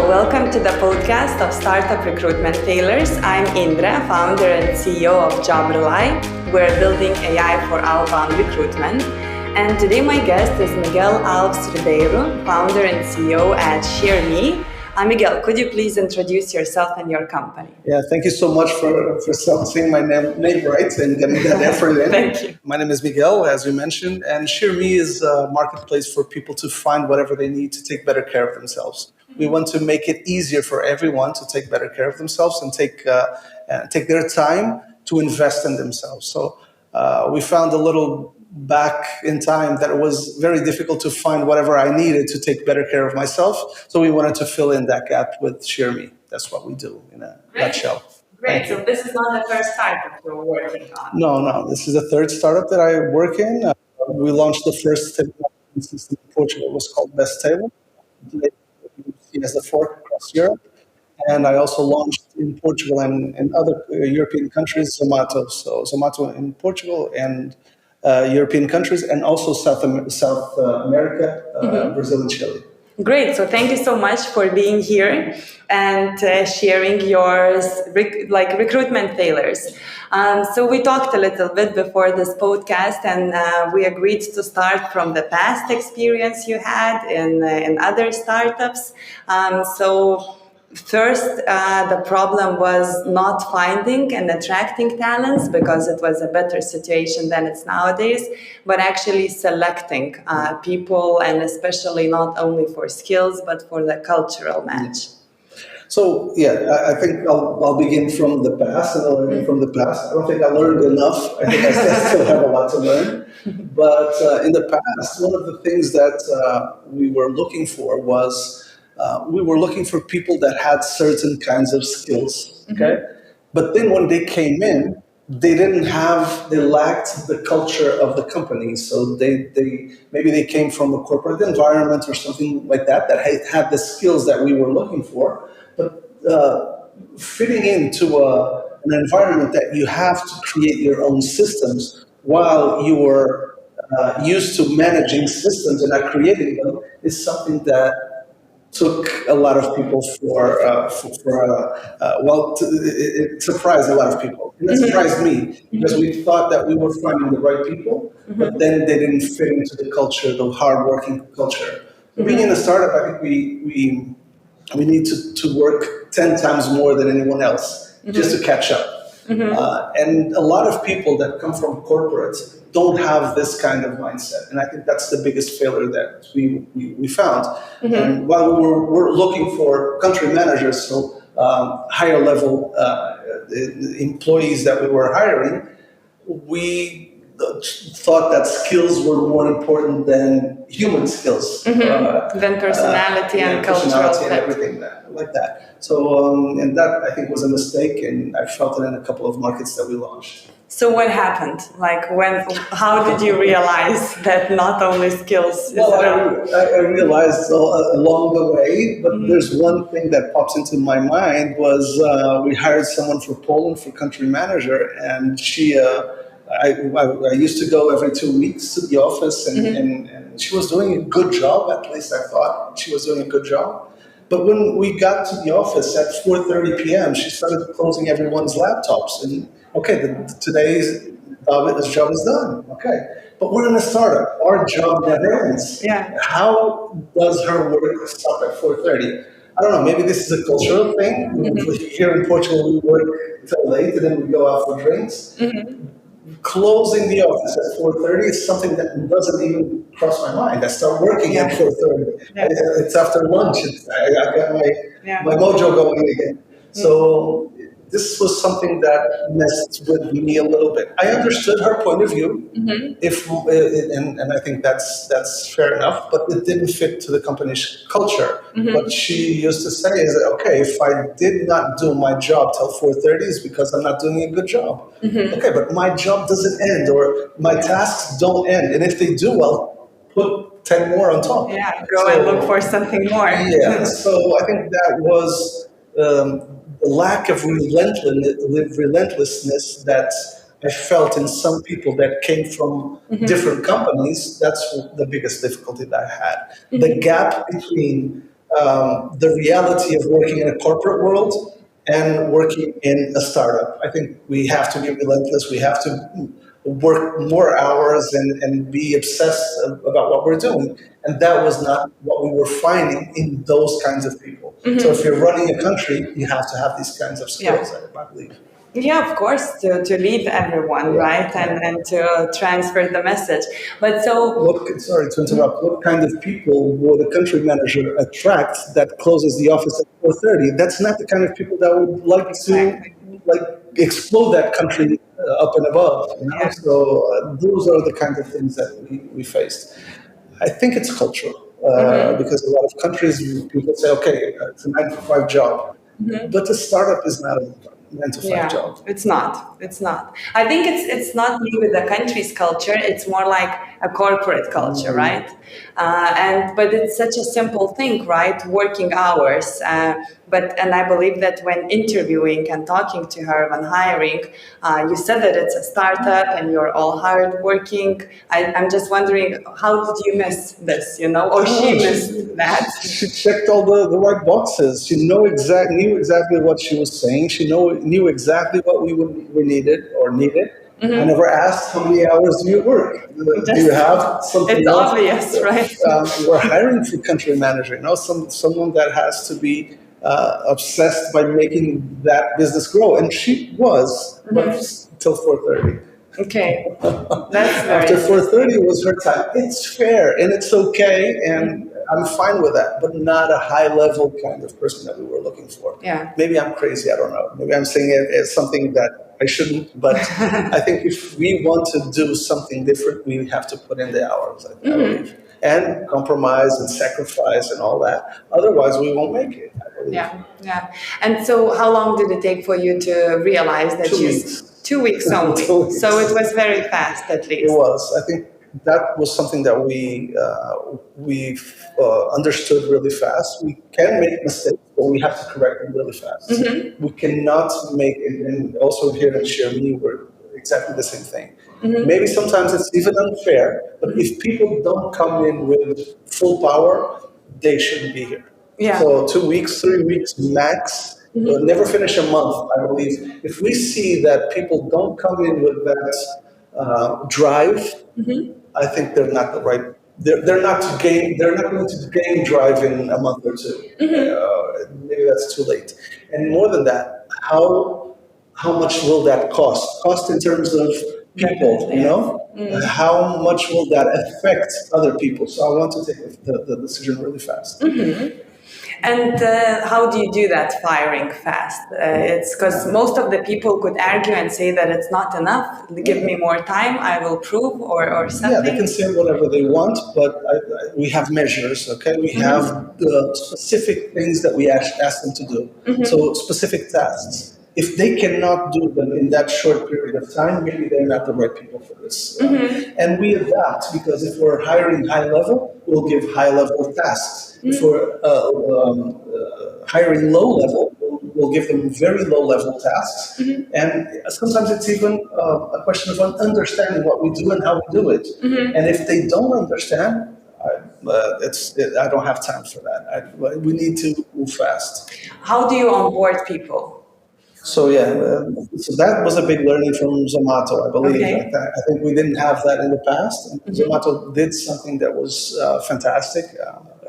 welcome to the podcast of Startup Recruitment Failures. I'm Indra, founder and CEO of JobRely. We're building AI for outbound recruitment. And today my guest is Miguel Ribeiro, founder and CEO at SheerME. Miguel, could you please introduce yourself and your company? Yeah, thank you so much for saying my name right and getting that effort in. Thank you. My name is Miguel, as you mentioned, and SheerME is a marketplace for people to find whatever they need to take better care of themselves. We want to make it easier for everyone to take better care of themselves and take their time to invest in themselves. So we found a little back in time that it was very difficult to find whatever I needed to take better care of myself. So we wanted to fill in that gap with SheerME. That's what we do in a nutshell. Great. So this is not the first startup you're working on. No. This is the third startup that I work in. We launched the first technology system in Portugal. It was called Best Table. Today, we see as the fourth across Europe. And I also launched in Portugal and in other European countries, Zomato. So Zomato in Portugal and European countries, and also South America, Brazil and Chile. Great. So thank you so much for being here and sharing your recruitment failures. So we talked a little bit before this podcast, and we agreed to start from the past experience you had in other startups. First, the problem was not finding and attracting talents because it was a better situation than it's nowadays, but actually selecting people, and especially not only for skills, but for the cultural match. So, I think I'll begin from the past and learning from the past. I don't think I learned enough. I think I still have a lot to learn. But in the past, one of the things that we were looking for was we were looking for people that had certain kinds of skills, okay? But then when they came in, they lacked the culture of the company. So maybe they came from a corporate environment or something like that had the skills that we were looking for, but fitting into an environment that you have to create your own systems while you were used to managing systems and not creating them is something that took a lot of people it surprised a lot of people. And it surprised me because we thought that we were finding the right people, but then they didn't fit into the culture, the hardworking culture. Being in a startup, I think we need to work 10 times more than anyone else just to catch up. And a lot of people that come from corporates don't have this kind of mindset. And I think that's the biggest failure that we found. And while we were looking for country managers, so higher level employees that we were hiring, we thought that skills were more important than human skills. Than personality and cultural fit. And everything like that. So, and that I think was a mistake, and I felt it in a couple of markets that we launched. So what happened? How did you realize that not only skills? I realized along the way, but there's one thing that pops into my mind was we hired someone for Poland for country manager, and she. I used to go every 2 weeks to the office, and she was doing a good job. At least I thought she was doing a good job. But when we got to the office at 4:30 p.m., she started closing everyone's laptops. And today's job is done. Okay, but we're in a startup. Our job never ends. Yeah. How does her work stop at 4:30? I don't know. Maybe this is a cultural thing. Here in Portugal, we work till late, and then we go out for drinks. Closing the office at 4:30 is something that doesn't even cross my mind. I start working at 4:30. It's after lunch. I got my mojo going again. So this was something that messed with me a little bit. I understood her point of view, and I think that's fair enough, but it didn't fit to the company's culture. What she used to say is that, okay, if I did not do my job till 4:30 is because I'm not doing a good job. Okay, but my job doesn't end, or my tasks don't end. And if they do, well, put 10 more on top. Go and look for something more. So I think that was the lack of relentlessness that I felt in some people that came from different companies. That's the biggest difficulty that I had. The gap between the reality of working in a corporate world and working in a startup. I think we have to be relentless. We have to work more hours and be obsessed about what we're doing. And that was not what we were finding in those kinds of people. So if you're running a country, you have to have these kinds of skills, I believe. Yeah, of course, to lead everyone, right, and to transfer the message. But so, Sorry to interrupt. What kind of people would a country manager attract that closes the office at 4:30? That's not the kind of people that would like to like explode that country up and above. You know? Yeah. So those are the kinds of things that we faced. I think it's cultural because a lot of countries people say, okay, it's a 9 to 5 job, but a startup is not a 9 to 5 job. It's not. It's not. I think it's not maybe the country's culture. It's more like a corporate culture, right? But it's such a simple thing, right? Working hours. And I believe that when interviewing and talking to her when hiring, you said that it's a startup and you're all hardworking. I'm just wondering, how did you miss this? Or she missed that? She checked all the right boxes. She knew exactly what she was saying. She knew exactly what we needed or needed. I never asked how many hours do you work. Do you have something? It's else? obvious, right? We're hiring for country manager. Someone that has to be obsessed by making that business grow, and she was, but till 4:30. Okay, that's very After 4:30 was her time. It's fair and it's okay, and I'm fine with that, but not a high level kind of person that we were looking for. Yeah. Maybe I'm crazy. I don't know. Maybe I'm saying it as something that I shouldn't. But I think if we want to do something different, we have to put in the hours. I believe, and compromise and sacrifice and all that. Otherwise, we won't make it. I believe. Yeah. And so, how long did it take for you to realize that 2 weeks. 2 weeks only? 2 weeks. So it was very fast, at least. It was. I think that was something that we understood really fast. We can make mistakes, but we have to correct them really fast. We cannot make it, and also here at SheerME, we're exactly the same thing. Maybe sometimes it's even unfair, but if people don't come in with full power, they shouldn't be here. Yeah. So 2 weeks, 3 weeks max. We'll never finish a month, I believe. If we see that people don't come in with that drive, I think they're not the right. They're not to gain. They're not going to gain drive in a month or two. Maybe that's too late. And more than that, how much will that cost? Cost in terms of people, How much will that affect other people? So I want to take the decision really fast. And how do you do that firing fast? It's because most of the people could argue and say that it's not enough. Give me more time, I will prove, or something. Yeah, they can say whatever they want, but we have measures, okay? We have the specific things that we ask them to do. So specific tasks. If they cannot do them in that short period of time, maybe they're not the right people for this. And we adapt, because if we're hiring high level, we'll give high level tasks. If we're hiring low level, we'll give them very low level tasks. And sometimes it's even a question of understanding what we do and how we do it. And if they don't understand, I don't have time for that. We need to move fast. How do you onboard people? So so that was a big learning from Zomato, I believe. Okay. I think we didn't have that in the past. Zomato did something that was fantastic.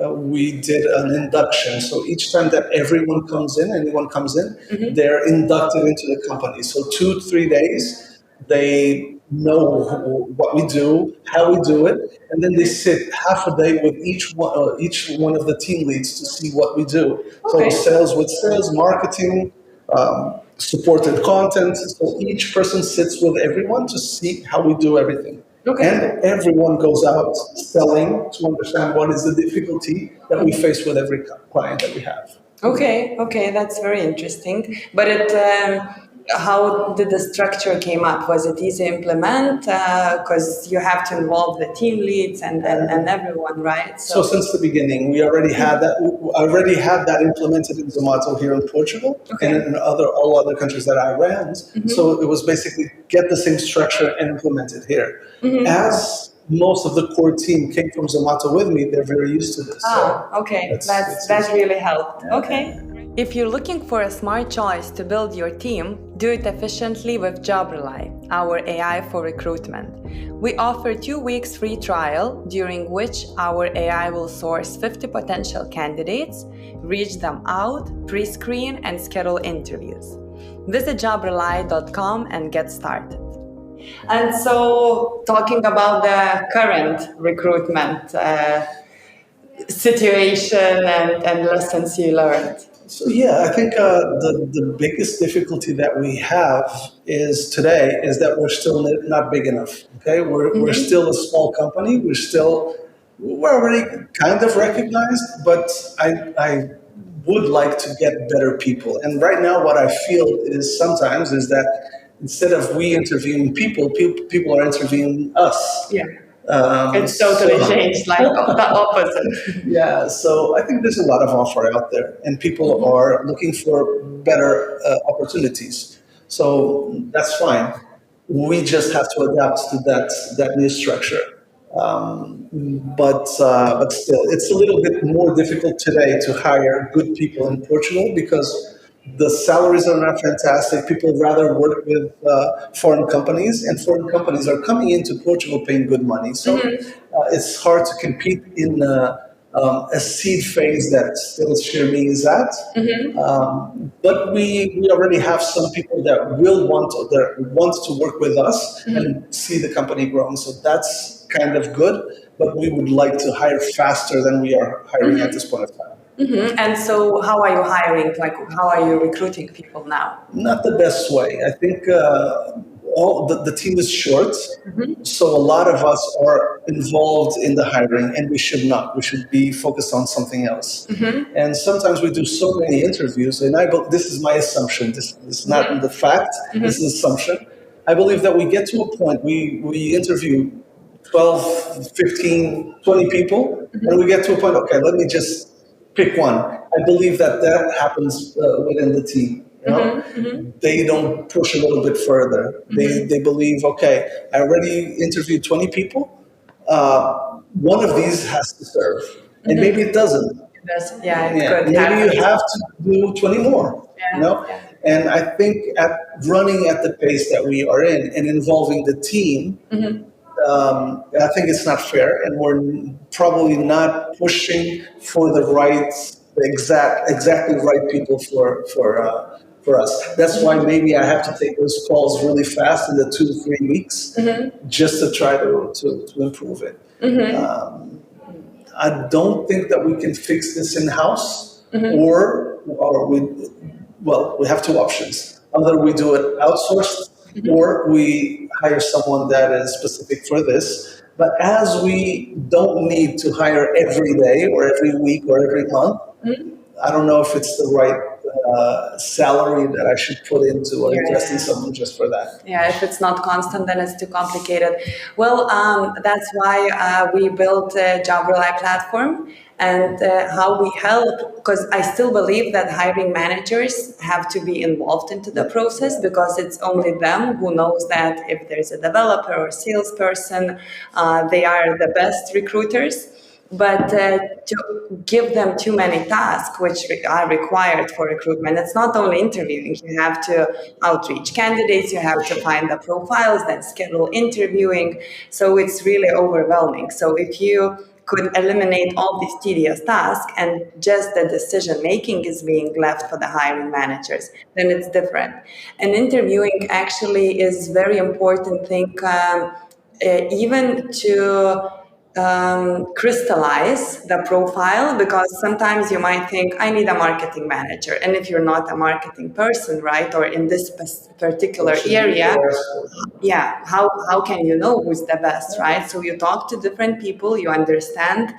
We did an induction. So each time that anyone comes in, they're inducted into the company. So 2-3 days, they know what we do, how we do it, and then they sit half a day with each one of the team leads to see what we do. Okay. So sales with sales, marketing, supported content. So each person sits with everyone to see how we do everything. Okay. And everyone goes out selling to understand what is the difficulty that we face with every client that we have. Okay, that's very interesting. But how did the structure came up? Was it easy to implement? Because you have to involve the team leads and everyone, right? So since the beginning, we already had that. Implemented in Zomato here in Portugal and in all other countries that I ran. So it was basically get the same structure and implement it here. As most of the core team came from Zomato with me, they're very used to this. Okay, that really helped. Okay. If you're looking for a smart choice to build your team, do it efficiently with JobRely, our AI for recruitment. We offer 2 weeks free trial, during which our AI will source 50 potential candidates, reach them out, pre-screen, and schedule interviews. Visit jobrely.com and get started. And so, talking about the current recruitment situation and lessons you learned. So yeah, I think the biggest difficulty that we have is today is that we're still not big enough. Okay, we're still a small company. We're already kind of recognized, but I would like to get better people. And right now, what I feel is sometimes is that instead of we interviewing people are interviewing us. Yeah. It's totally changed, like the opposite. Yeah, so I think there's a lot of offer out there, and people are looking for better opportunities. So that's fine. We just have to adapt to that new structure. But still, it's a little bit more difficult today to hire good people in Portugal because the salaries are not fantastic. People rather work with foreign companies, and foreign companies are coming into Portugal paying good money. So it's hard to compete in a seed phase that still SheerME is at. But we already have some people that want to work with us and see the company growing. So that's kind of good. But we would like to hire faster than we are hiring at this point of time. And so, how are you hiring? Like, how are you recruiting people now? Not the best way. I think all the team is short, so a lot of us are involved in the hiring, and we should not. We should be focused on something else. And sometimes we do so many interviews, and this is my assumption. This is not the fact. This is an assumption. I believe that we get to a point, we interview 12, 15, 20 people, and we get to a point, okay, let me just pick one. I believe that happens within the team. You know? They don't push a little bit further. They believe, okay, I already interviewed 20 people. One of these has to serve, and maybe it doesn't. Could maybe you have to do 20 more. You know, and I think running at the pace that we are in and involving the team. I think it's not fair, and we're probably not pushing for exactly right people for us. That's why maybe I have to take those calls really fast in the 2 to 3 weeks, just to try to improve it. I don't think that we can fix this in house, or we have two options. Either we do it outsourced, or we hire someone that is specific for this. But as we don't need to hire every day or every week or every month, I don't know if it's the right salary that I should put into or invest in someone just for that. Yeah, if it's not constant, then it's too complicated. Well, that's why we built a JobRely platform, and how we help, because I still believe that hiring managers have to be involved into the process, because it's only them who knows that if there's a developer or salesperson, they are the best recruiters. But to give them too many tasks, which are required for recruitment, it's not only interviewing. You have to outreach candidates, you have to find the profiles, then schedule interviewing. So it's really overwhelming. So if you could eliminate all these tedious tasks and just the decision making is being left for the hiring managers, then it's different. And interviewing actually is very important thing, even to crystallize the profile, because sometimes you might think, I need a marketing manager. And if you're not a marketing person, right, or in this particular area, how can you know who's the best, right? So you talk to different people, you understand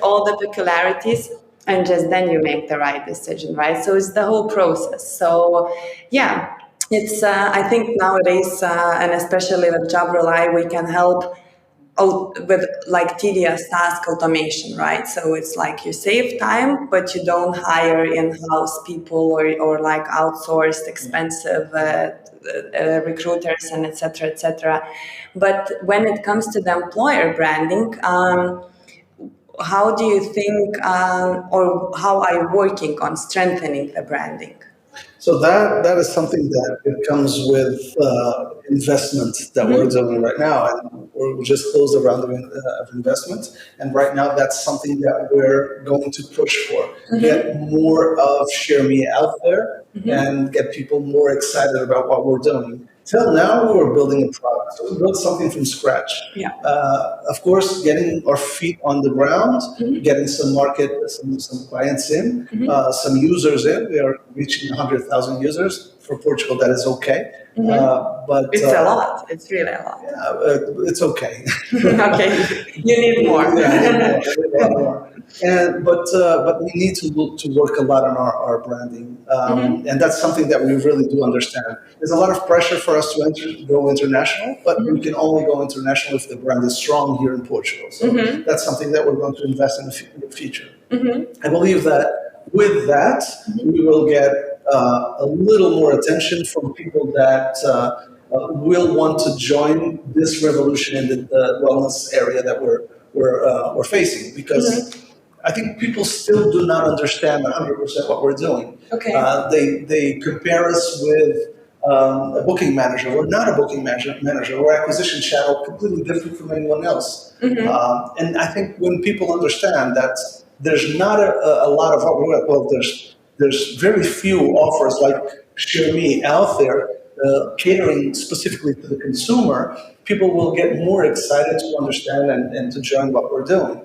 all the peculiarities, and just then you make the right decision, right? So it's the whole process. So it's I think nowadays, and especially with JobRely, we can help with like tedious task automation, right? So it's like you save time, but you don't hire in-house people or like outsourced expensive recruiters and etc. etc. But when it comes to the employer branding, how do you think, or how are you working on strengthening the branding? So that is something that it comes with investment that we're doing right now, and we just closed a round of investment, and right now that's something that we're going to push for. Get more of SheerME out there, and get people more excited about what we're doing. Till now, we were building a product, so we built something from scratch. Yeah. Of course, getting our feet on the ground, getting some market, some clients in, some users in. We are reaching 100,000 users for Portugal. That is okay, but It's a lot. It's really a lot. yeah, it's okay. Okay, you need more. Yeah, I need more. I need a lot more. But we need to work a lot on our branding, and that's something that we really do understand. There's a lot of pressure for us to go international, but we can only go international if the brand is strong here in Portugal. So that's something that we're going to invest in the future. I believe that with that, we will get a little more attention from people that will want to join this revolution in the wellness area that we're facing, because I think people still do not understand 100% what we're doing. Okay. They compare us with a booking manager. We're not a booking manager. We're acquisition channel, completely different from anyone else. And I think when people understand that there's not a lot of, well, there's very few offers like SheerME out there catering specifically to the consumer, people will get more excited to understand and to join what we're doing.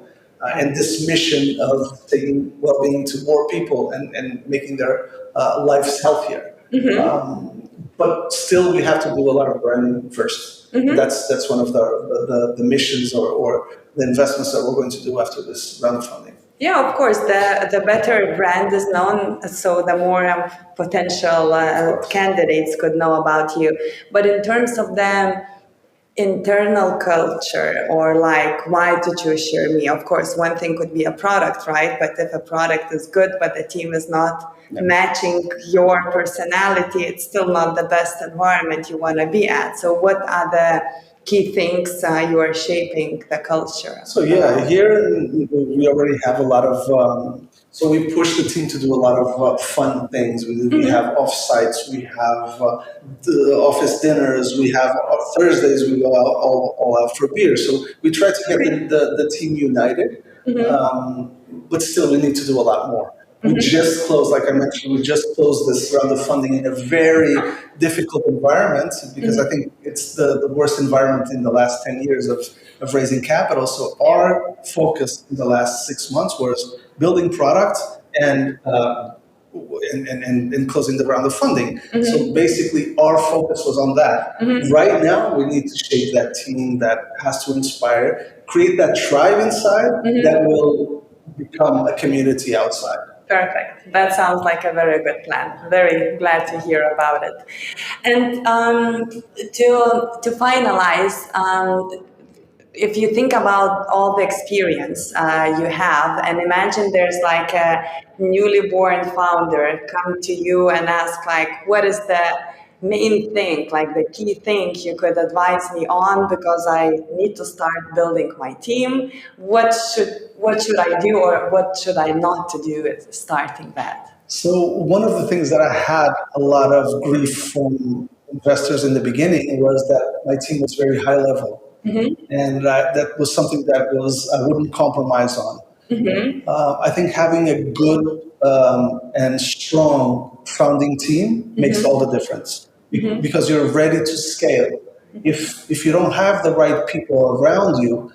And this mission of taking well-being to more people and making their lives healthier. But still, we have to do a lot of branding first. That's one of the missions or the investments that we're going to do after this round of funding. Yeah, of course. The better brand is known, so the more potential candidates could know about you. But in terms of the internal culture, or like why to choose SheerME, of course, one thing could be a product, right? But if a product is good, but the team is not matching your personality, it's still not the best environment you want to be at. So what are the key things you are shaping the culture? So yeah, here we already have a lot of, so we push the team to do a lot of fun things. We have offsites, we have the office dinners, we have Thursdays we go out all out for beer. So we try to get the team united, but still we need to do a lot more. We just closed, like I mentioned, we just closed this round of funding in a very difficult environment, because I think it's the worst environment in the last 10 years of raising capital. So our focus in the last 6 months was building product and closing the round of funding. So basically our focus was on that. Right now we need to shape that team that has to inspire, create that tribe inside that will become a community outside. Perfect. That sounds like a very good plan. Very glad to hear about it. And to finalize, if you think about all the experience you have, and imagine there's like a newly born founder come to you and ask, like, what is the main thing, like the key thing you could advise me on, because I need to start building my team. What should I do, or what should I not to do at starting that? So one of the things that I had a lot of grief from investors in the beginning was that my team was very high level. And that was something that I wouldn't compromise on. I think having a good and strong founding team makes all the difference, because you're ready to scale. If you don't have the right people around you,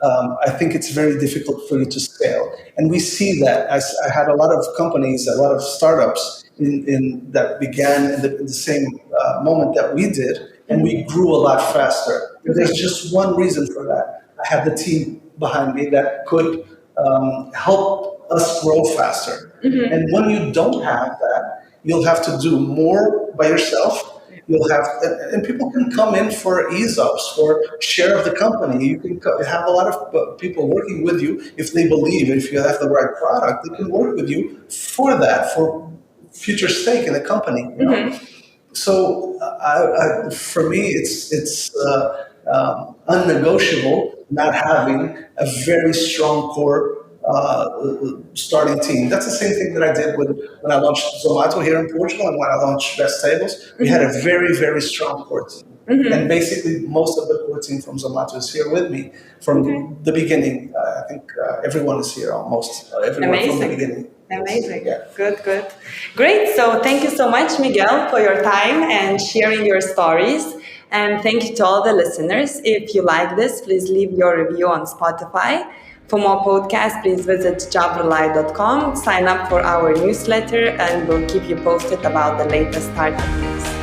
I think it's very difficult for you to scale. And we see that. I had a lot of companies, a lot of startups that began in the same moment that we did, and we grew a lot faster. There's just one reason for that. I have the team behind me that could help us grow faster. And when you don't have that, you'll have to do more by yourself. You'll have, and people can come in for ESOPs, for share of the company. You can have a lot of people working with you if they believe, if you have the right product, they can work with you for that, for future stake in the company. You know? So for me, it's unnegotiable not having a very strong core starting team. That's the same thing that I did when I launched Zomato here in Portugal and when I launched Best Tables. We had a very, very strong core team. And basically, most of the core team from Zomato is here with me from the beginning. I think everyone is here almost. Everyone from the beginning. Amazing. Yeah. Good, good. Great. So thank you so much, Miguel, for your time and sharing your stories. And thank you to all the listeners. If you like this, please leave your review on Spotify. For more podcasts, please visit jobrely.com, sign up for our newsletter, and we'll keep you posted about the latest startup news.